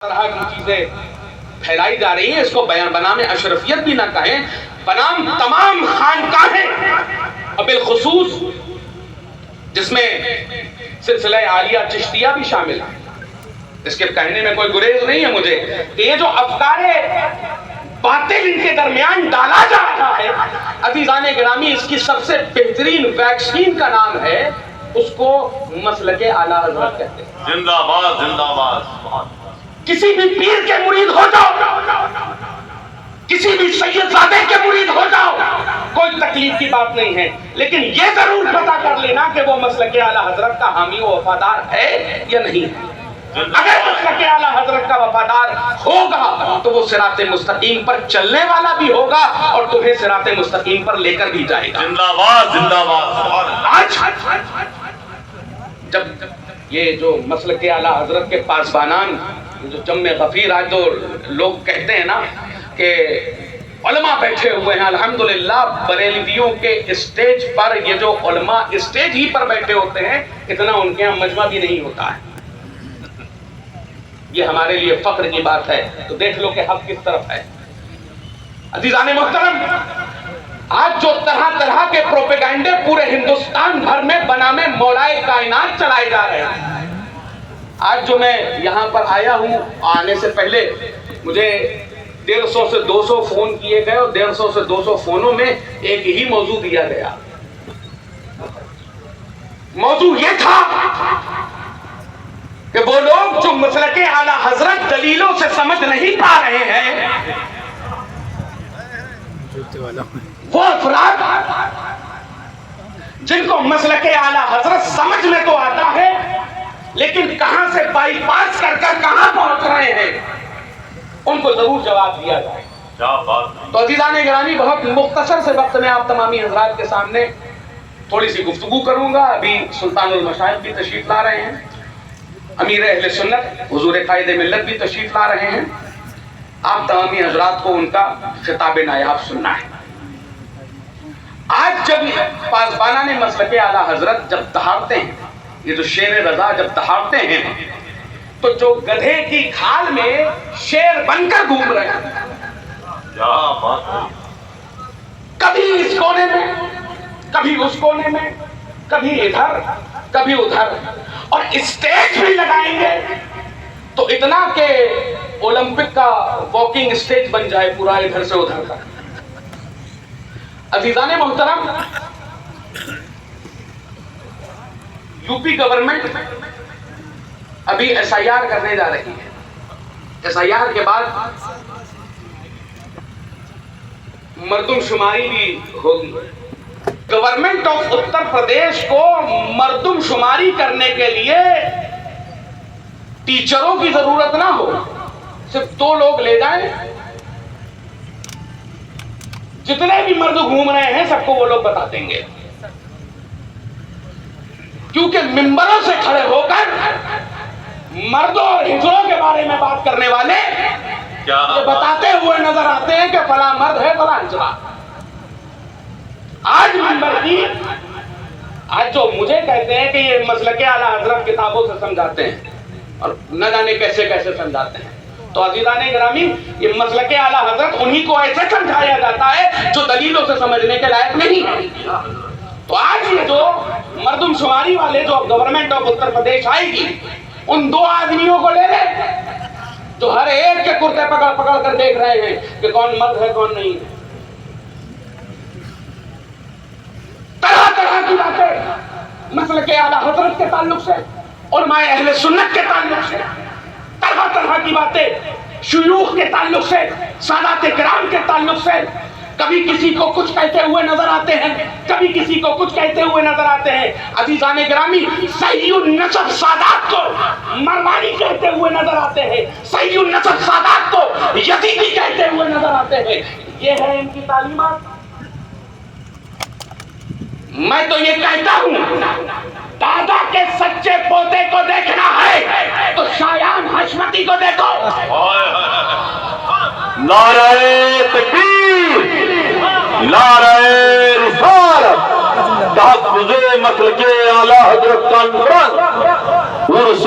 طرح کی چیزیں پھیلائی جا رہی ہیں. اس کو بنام اشرفیت بھی نہ کہیں, بنام تمام خانقاہیں اور بالخصوص جس میں سلسلہ عالیہ چشتیہ بھی شامل ہے. اس کے کہنے میں کوئی گریز نہیں ہے مجھے کہ یہ جو افکار باطل ان کے درمیان ڈالا جا رہا ہے, عزیزان گرامی, اس کی سب سے بہترین ویکسین کا نام ہے, اس کو مسلک اعلیٰ حضرت کہتے ہیں. زندہ باد, زندہ باد. کسی بھی پیر کے مرید ہو جاؤ, کسی بھی سید زادے کے مرید ہو جاؤ, کوئی تکلیف کی بات نہیں ہے, لیکن یہ ضرور پتہ کر لینا کہ وہ مسلک اعلیٰ حضرت کا حامی و وفادار ہے یا نہیں ہے. اگر مسلک اعلیٰ حضرت کا وفادار ہوگا تو وہ صراط مستقیم پر چلنے والا بھی ہوگا اور تمہیں صراط مستقیم پر لے کر بھی جائے گا. زندہ باد, زندہ باد. آج جب یہ جو مسلک اعلیٰ حضرت کے پاسبانان جو جم غفیر, آج تو لوگ کہتے ہیں نا کہ علماء بیٹھے ہوئے ہیں, الحمدللہ بریلویوں کے اسٹیج پر یہ جو علماء اسٹیج ہی پر بیٹھے ہوتے ہیں, اتنا ان کے یہاں مجمع بھی نہیں ہوتا ہے. یہ ہمارے لیے فخر کی بات ہے. تو دیکھ لو کہ حق کس طرف ہے. عزیزان محترم, آج جو طرح طرح کے پروپیگنڈے پورے ہندوستان بھر میں بنام مولائے کائنات چلائے جا رہے ہیں. آج جو میں یہاں پر آیا ہوں, آنے سے پہلے مجھے 150 سے 200 فون کیے گئے اور 150 سے 200 فونوں میں ایک ہی موضوع دیا گیا. موضوع یہ تھا کہ وہ لوگ جو مسلک اعلیٰ حضرت دلیلوں سے سمجھ نہیں پا رہے ہیں, وہ افراد جن کو مسلک اعلیٰ حضرت سمجھ میں تو آتا ہے لیکن کہاں سے بائی پاس کر کر کہاں پہنچ رہے ہیں, ان کو ضرور جواب دیا جائے. تو عزیزان گرامی, بہت مختصر سے وقت میں آپ تمامی حضرات کے سامنے تھوڑی سی گفتگو کروں گا. ابھی سلطان المشائخ بھی تشریف لا رہے ہیں, امیر اہل سنت حضور قائد ملت بھی تشریف لا رہے ہیں. آپ تمامی حضرات کو ان کا خطاب نایاب سننا ہے. آج جب پاسبانان مسلک اعلیٰ حضرت جب دہاڑتے ہیں, یہ جو شیر رضا جب دہاڑتے ہیں, تو جو گدھے کی کھال میں شیر بن کر گھوم رہے ہیں, کبھی اس کونے میں, کبھی اس کونے میں, کبھی ادھر کبھی ادھر, اور اسٹیج بھی لگائیں گے تو اتنا کہ اولمپک کا واکنگ اسٹیج بن جائے پورا ادھر سے ادھر تک. عزیزان محترم, یو پی گورنمنٹ ابھی ایس آئی آر کرنے جا رہی ہے. ایس آئی آر کے بعد مردم شماری بھی ہوگی. گورنمنٹ آف اتر پردیش کو مردم شماری کرنے کے لیے ٹیچروں کی ضرورت نہ ہو, صرف 2 لوگ لے جائیں, جتنے بھی مرد گھوم رہے ہیں سب کو وہ لوگ بتا دیں گے. کیونکہ ممبروں سے کھڑے ہو کر مردوں اور ہجڑوں کے بارے میں بات کرنے والے یہ بتاتے ہوئے نظر آتے ہیں کہ فلاں مرد ہے فلاں ہجڑا. آج ممبر کی, آج جو مجھے کہتے ہیں کہ یہ مسلک اعلیٰ حضرت کتابوں سے سمجھاتے ہیں اور نہ جانے کیسے کیسے سمجھاتے ہیں, تو عزیزان گرامی, یہ مسلک اعلیٰ حضرت انہی کو ایسے سمجھایا جاتا ہے جو دلیلوں سے سمجھنے کے لائق نہیں ہے. تو آج یہ جو مردم شماری والے جو گورنمنٹ آف اتر پردیش آئے گی, ان 2 آدمیوں کو لے لے جو ہر ایک کے کرتے پکڑ پکڑ کر دیکھ رہے ہیں کہ کون مرد ہے کون نہیں ہے. طرح طرح کی باتیں مسلک اعلیٰ حضرت کے تعلق سے, علماء اہل سنت کے تعلق سے, طرح طرح کی باتیں شیوخ کے تعلق سے, سادات کرام کے تعلق سے, کبھی کسی کو کچھ کہتے ہوئے نظر آتے ہیں, کبھی کسی کو کچھ کہتے ہوئے نظر آتے ہیں. عزیزان گرامی, صحیح النسب سادات کو مروانی کہتے ہوئے نظر آتے ہیں, صحیح النسب سادات کو یزیدی کہتے ہوئے نظر آتے ہیں. یہ ہے ان کی تعلیمات. میں تو یہ کہتا ہوں, دادا کے سچے پوتے کو دیکھنا ہے تو شایان حشمتی کو دیکھو. نعرہ تکبیر, نعرہ رسالت, تحفظ مسلک اعلیٰ حضرت کانفرنس, عرص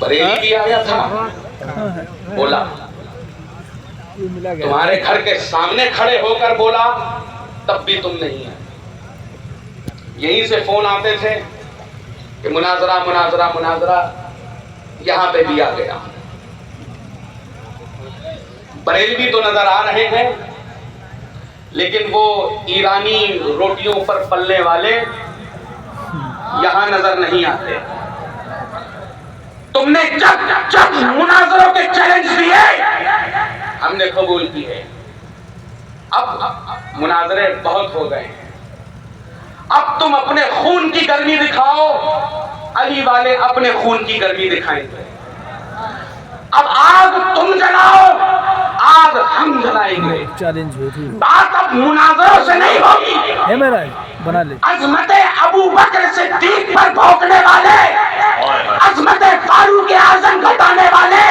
بریلی بھی آیا تھا, بولا تمہارے گھر کے سامنے کھڑے ہو کر بولا تب بھی تم نہیں آئے. یہیں سے فون آتے تھے کہ مناظرہ مناظرہ مناظرہ, یہاں پہ بھی آ گیا. بریلوی تو نظر آ رہے ہیں لیکن وہ ایرانی روٹیوں پر پلنے والے یہاں نظر نہیں آتے. تم نے جب جب مناظروں کے چیلنج دیے ہم نے قبول کیے. اب مناظرے بہت ہو گئے ہیں, اب تم اپنے خون کی گرمی دکھاؤ, علی والے اپنے خون کی گرمی دکھائیں گے. اب آگ تم جلاؤ, آگ ہم جلائیں گے. بات اب مناظروں سے نہیں ہوگی, عظمت ابو بکر صدیق پر بھونکنے والے, عظمت فاروق اعظم گھٹانے والے,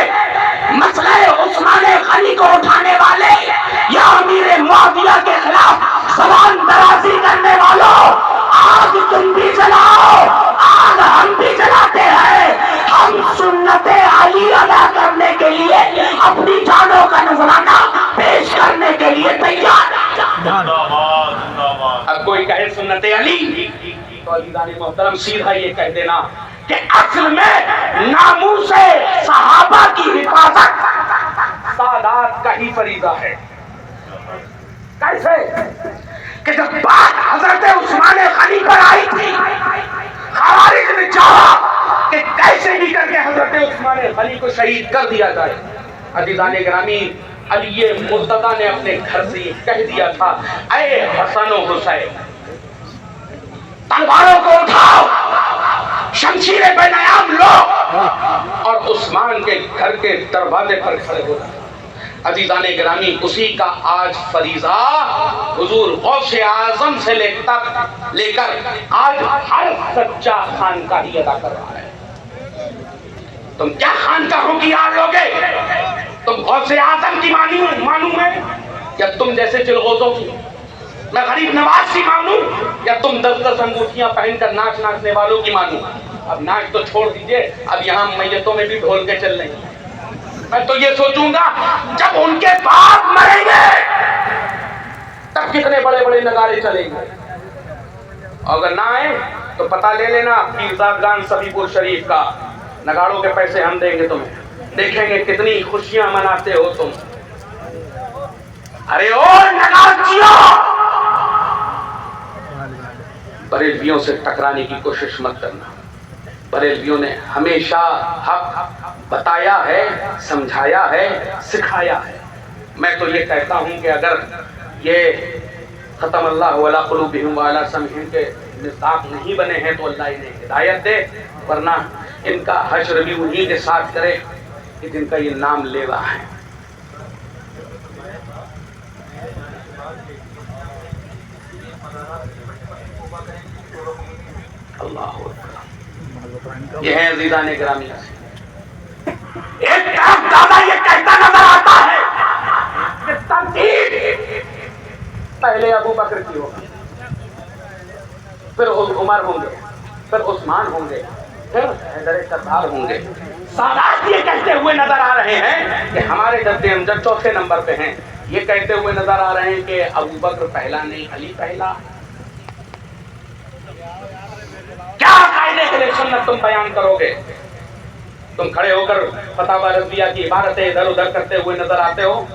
مسئلہ عثمان غنی کو اٹھانے والے, یا امیر معاویہ کے خلاف زبان درازی کرنے والوں, آگ تم بھی جلاؤ, آگ ہم بھی جلاتے ہیں. ہم سنت علی ادا کرنے کے لیے اپنی جانوں کا نذرانہ پیش کرنے کے لیے تیار ہیں. اب کوئی کہے سنت علی تو عزیزان محترم سیدھا یہ کہہ دینا کہ اصل میں ناموس صحابہ کی حفاظت سادات کا ہی فریضہ ہے. کیسے کہ جب بات حضرت عثمان غنی پر آئی تھی, خوارج نے چاہا کہ کیسے بھی کر کے حضرت عثمان غنی کو شہید کر دیا جائے. عزیزان گرامی, علی مرتضیٰ نے اپنے گھر سے یہ کہہ دیا تھا, اے حسن و حسین تلواروں کو اٹھاؤ, شمشیریں بے نیام لو اور عثمان کے گھر کے دروازے پر کھڑے ہو جائے. عزیزان گرامی, اسی کا آج فریضہ حضور غوث اعظم سے لے کر آج ہر سچا خانقاہی ادا کر رہا ہے. تم کیا خانقاہوں کی آڑ لوگے؟ تم غوث اعظم کی مانوں میں یا تم جیسے چلغوزوں کی؟ میں غریب نواز کی مانوں یا تم 10 انگوٹھیاں پہن کر ناچنے والوں کی مانوں؟ اب ناچ تو چھوڑ دیجئے, اب یہاں میتوں میں بھی ڈھول کے چل رہی ہیں. میں تو یہ سوچوں گا جب ان کے باپ مریں گے تب کتنے بڑے بڑے نغارے چلیں گے. اگر نہ آئے تو پتہ لے لینا پیرزادگان صفی پور شریف کا, نگاڑوں کے پیسے ہم دیں گے تمہیں, دیکھیں گے کتنی خوشیاں مناتے ہو تم. ارے او نگارچیوں, بریلویوں سے ٹکرانے کی کوشش مت کرنا. بریلویوں نے ہمیشہ حق بتایا ہے, سمجھایا ہے, سکھایا ہے. میں تو یہ کہتا ہوں کہ اگر یہ ختم اللہ علی قلوبہم وعلی سمعہم کے مصداق نہیں بنے ہیں تو اللہ انہیں ہدایت دے, ورنہ ان کا حشر بھی انہی کے ساتھ کرے کہ جن کا یہ نام لیوا ہے. اللہ اکبر. یہ ہے عزیزان گرامی. ایک طرف دادا یہ کہتا نظر آتا ہے کہ تنقید پہلے ابو بکر کی ہوگی, پھر عمر ہوں گے, پھر عثمان ہوں گے, پھر حیدر کرار ہوں گے. سادات یہ کہتے ہوئے نظر آ رہے ہیں کہ ہمارے جد امجد چوتھے نمبر پہ ہیں. یہ کہتے ہوئے نظر آ رہے ہیں کہ ابو بکر پہلا نہیں, علی پہلا. کیا قاعدے کے لیے سنت تم بیان کرو گے؟ تم کھڑے ہو کر فتاوی رضویہ کی عبارتیں ادھر ادھر کرتے ہوئے نظر آتے ہو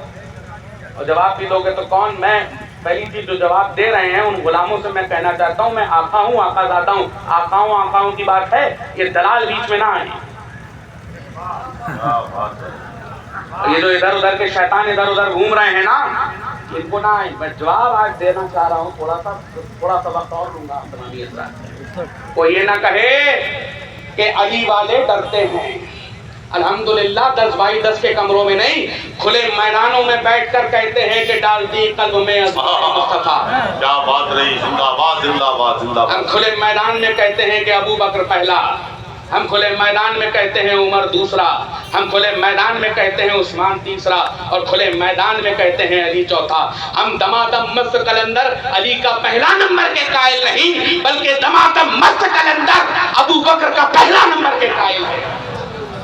اور جواب بھی دو گے تو کون؟ میں پہلی چیز جو جواب دے رہے ہیں ان غلاموں سے میں کہنا چاہتا ہوں, میں آقا ہوں, آقا زادہ ہوں. آقاؤں کی بات ہے, یہ دلال بیچ میں نہ آئے. یہ جو ادھر ادھر کے شیطان ادھر ادھر گھوم رہے ہیں نا, ان کو نہ آئے. میں جواب آج دینا چاہ رہا ہوں, تھوڑا سا وقت اور لوں گا تمامی حضرات. کوئی یہ نہ کہے کہ علی والے ڈرتے ہیں. الحمدللہ 10 بائی 10 کے کمروں میں نہیں, کھلے میدانوں میں بیٹھ کر کہتے ہیں کہ ڈال دی قلب میں مصطفیٰ. کیا بات رہی, زندہ باد زندہ باد زندہ باد. ہم کھلے میدان میں کہتے ہیں کہ ابو بکر پہلا, ہم کھلے میدان میں کہتے ہیں عمر دوسرا, ہم کھلے میدان میں کہتے ہیں عثمان تیسرا, اور کھلے میدان میں کہتے ہیں علی چوتھا. ہم دمادم مست کلندر علی کا پہلا نمبر کے قائل نہیں, بلکہ دمادم مست کلندر ابو بکر کا پہلا نمبر کے قائل ہے.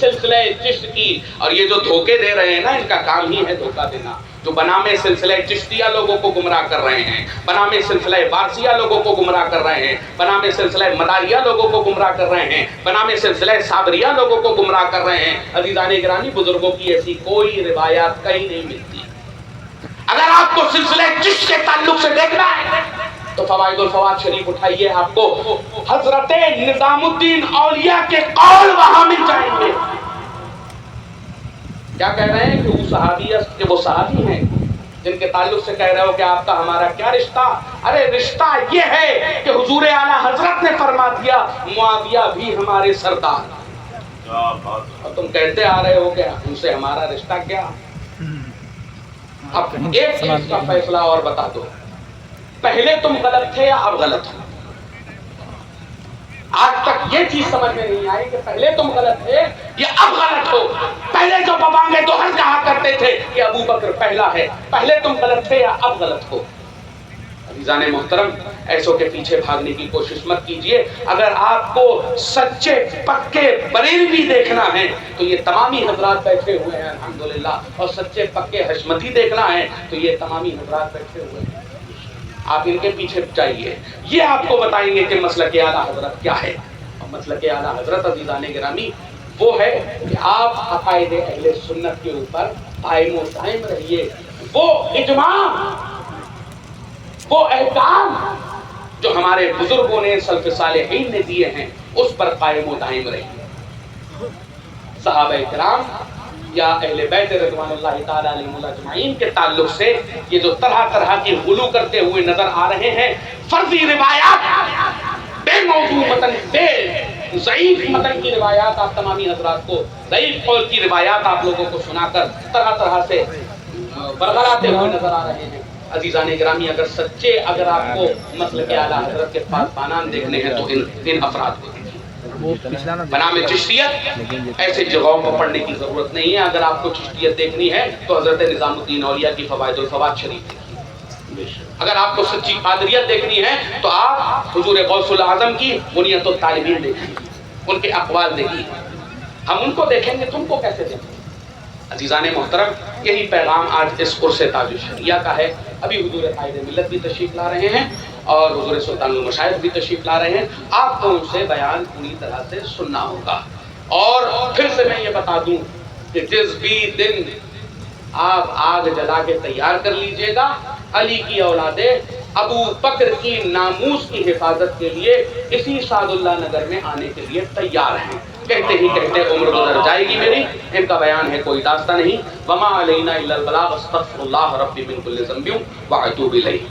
سلسلہ چشت کی، اور یہ جو دھوکے دے رہے ہیں نا، ان کا کام ہی ہے دھوکہ دینا، جو بنام سلسلہ چشتیہ لوگوں کو گمراہ کر رہے ہیں، بنام سلسلہ بارسیہ لوگوں کو گمراہ کر رہے ہیں، بنام سلسلہ مداریہ لوگوں کو گمراہ کر رہے ہیں، بنام سلسلہ صابریہ لوگوں کو گمراہ کر رہے ہیں۔ عزیزان گرامی، بزرگوں کی ایسی کوئی روایات کہیں نہیں ملتی۔ اگر آپ کو سلسلہ چشت کے تعلق سے دیکھنا ہے تو فوائد الفوائد شریف اٹھائیے، آپ کو حضرت نظام الدین اولیاء کے قول وہاں مل جائیں گے۔ کیا کہہ رہے ہیں کہ وہ صحابی ہیں جن کے تعلق سے کہہ رہے ہو کہ آپ کا ہمارا کیا رشتہ؟ ارے رشتہ یہ ہے کہ حضور اعلیٰ حضرت نے فرما دیا معاویہ بھی ہمارے سردار، اور تم کہتے آ رہے ہو کہ ان سے ہمارا رشتہ کیا؟ اب ایک چیز کا فیصلہ اور بتا دو، پہلے تم غلط تھے یا اب غلط ہو؟ آج تک یہ چیز سمجھ میں نہیں آئی کہ پہلے تم غلط تھے یا اب غلط ہو۔ پہلے جو ببانگے دوہر کہا کرتے تھے کہ ابو بکر پہلا ہے، پہلے تم غلط تھے یا اب غلط ہو؟ عزیزان محترم، ایسوں کے پیچھے بھاگنے کی کوشش مت کیجئے۔ اگر آپ کو سچے پکے بریلوی دیکھنا ہے تو یہ تمامی حضرات بیٹھے ہوئے ہیں الحمدللہ، اور سچے پکے حشمتی دیکھنا ہے تو یہ تمامی حضرات بیٹھے ہوئے ہیں، آپ ان کے پیچھے جائیے، یہ آپ کو بتائیں گے کہ مسلک اعلیٰ حضرت کیا ہے۔ اور مسلک اعلیٰ حضرت عزیزان گرامی وہ ہے کہ آپ عقائد اہل سنت کے اوپر قائم و دائم رہیے، وہ اجماع، وہ احکام جو ہمارے بزرگوں نے سلف صالحین نے دیے ہیں اس پر قائم و دائم رہیے۔ صحابہ کرام یا اہل بیت رضوان اللہ تعالی علیہم اجمعین کے تعلق سے یہ جو طرح طرح کی غلو کرتے ہوئے نظر آ رہے ہیں، فرضی روایات، بے موضوع متن، بے ضعیف متن کی روایات، آپ تمامی حضرات کو ضعیف قول کی روایات آپ لوگوں کو سنا کر طرح طرح سے برگلاتے ہوئے نظر آ رہے ہیں۔ عزیزان گرامی، اگر آپ کو مسلک اعلیٰ حضرت کے پاس بانان دیکھنے ہیں تو ان افراد کو بنام چشتیت ایسے جگہوں پر پڑھنے کی ضرورت نہیں ہے۔ اگر آپ کو چشتیت دیکھنی ہے تو حضرت نظام الدین اولیاء کی فوائد الفوائد شریف دیکھیے۔ اگر آپ کو سچی قادریت دیکھنی ہے تو آپ حضور غوث الاعظم کی بنیت الطالبین دیکھیے، ان کے اقوال دیکھیے۔ ہم ان کو دیکھیں گے، تم کو کیسے دیکھیں گے؟ عزیزان محترم، یہی پیغام آج اس عرص تاج الشریعہ کا ہے۔ ابھی حضور قائد ملت بھی تشریف لا رہے ہیں اور حضور سلطان المشاہد بھی تشریف لا رہے ہیں۔ آپ کو ان سے بیان پوری طرح سے سننا ہوگا، اور پھر سے میں یہ بتا دوں کہ جس بھی دن آپ آگ جلا کے تیار کر لیجئے گا، علی کی اولادیں ابو بکر کی ناموس کی حفاظت کے لیے اسی سعد اللہ نگر میں آنے کے لیے تیار ہیں۔ کہتے ہی کہتے عمر گزر جائے گی میری، ان کا بیان ہے کوئی داستہ نہیں۔ وما علینا الا البلاغ، استغفر اللہ ربی من کل ذنب واتوب الیہ۔